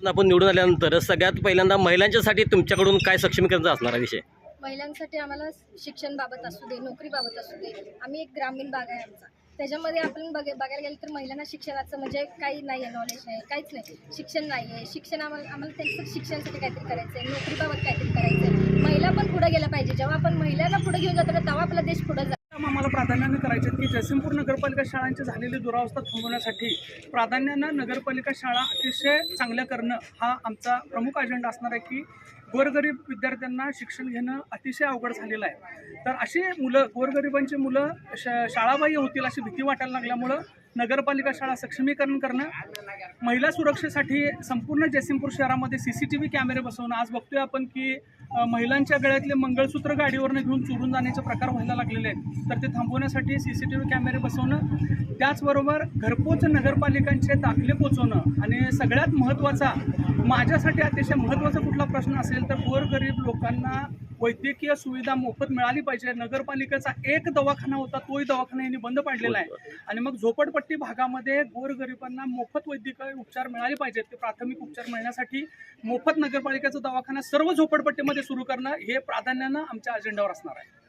आपण निवडून आल्यानंतर सगळ्यात पहिल्यांदा महिलांच्यासाठी तुमच्याकडून काय सक्षमीकरणाचा असणार विषय? महिलांसाठी आम्हाला शिक्षणबाबत असू दे, नोकरीबाबत असू दे, आम्ही एक ग्रामीण भाग आहे आमचा, त्याच्यामध्ये आपण बघायला गेलं तर महिलांना शिक्षणाचं म्हणजे काही नाही आहे, नॉलेज नाही, काहीच नाही, शिक्षण नाही आहे. शिक्षण आम्हाला त्यांचं शिक्षणासाठी काहीतरी करायचं आहे, नोकरीबाबत काहीतरी करायचं आहे. महिला पण पुढे गेल्या पाहिजे. जेव्हा आपण महिलांना पुढे घेऊन जातो ना तेव्हा आपला देश पुढे जातो. आम्हाला प्राधान्याने करायचे की जयसिंगपूर नगरपालिका शाळांची झालेली दुरावस्था थांबवण्यासाठी प्राधान्यानं नगरपालिका शाळा अतिशय चांगल्या करणं हा आमचा प्रमुख अजेंडा असणार आहे की गोरगरीब विद्यार्थ्यांना शिक्षण घेणं अतिशय अवघड झालेलं आहे. तर अशी मुलं, गोरगरिबांची मुलं शाळाबाह्य होतील अशी भीती वाटायला लागल्यामुळं नगरपालिका शाळा सक्षमीकरण करणं, महिला सुरक्षेसाठी संपूर्ण जयसिंगपूर शहरामध्ये CCTV कॅमेरे बसवणं. आज बघतोय आपण की महिलांच्या गळ्यातले मंगळसूत्र गाडीवरनं घेऊन चोरून जाण्याचे प्रकार व्हायला लागलेले आहेत. तर ते थांबवण्यासाठी CCTV कॅमेरे बसवणं, त्याचबरोबर घरपोच नगरपालिकांचे दाखले पोचवणं आणि सगळ्यात महत्त्वाचा, माझ्यासाठी अतिशय महत्त्वाचा कुठला प्रश्न असेल तर गोरगरीब लोकांना वैद्यकीय सुविधा मोफत मिळाली पाहिजे. नगरपालिकेचा एक दवाखाना होता, तोही दवाखाना यांनी बंद पाडलेला आहे. आणि मग झोपडपट्टी भागामध्ये गोरगरिबांना मोफत वैद्यकीय उपचार मिळाले पाहिजेत. ते प्राथमिक उपचार मिळण्यासाठी मोफत नगरपालिकेचा दवाखाना सर्व झोपडपट्टीमध्ये सुरू करणं हे प्राधान्यानं आमच्या अजेंड्यावर असणार आहे.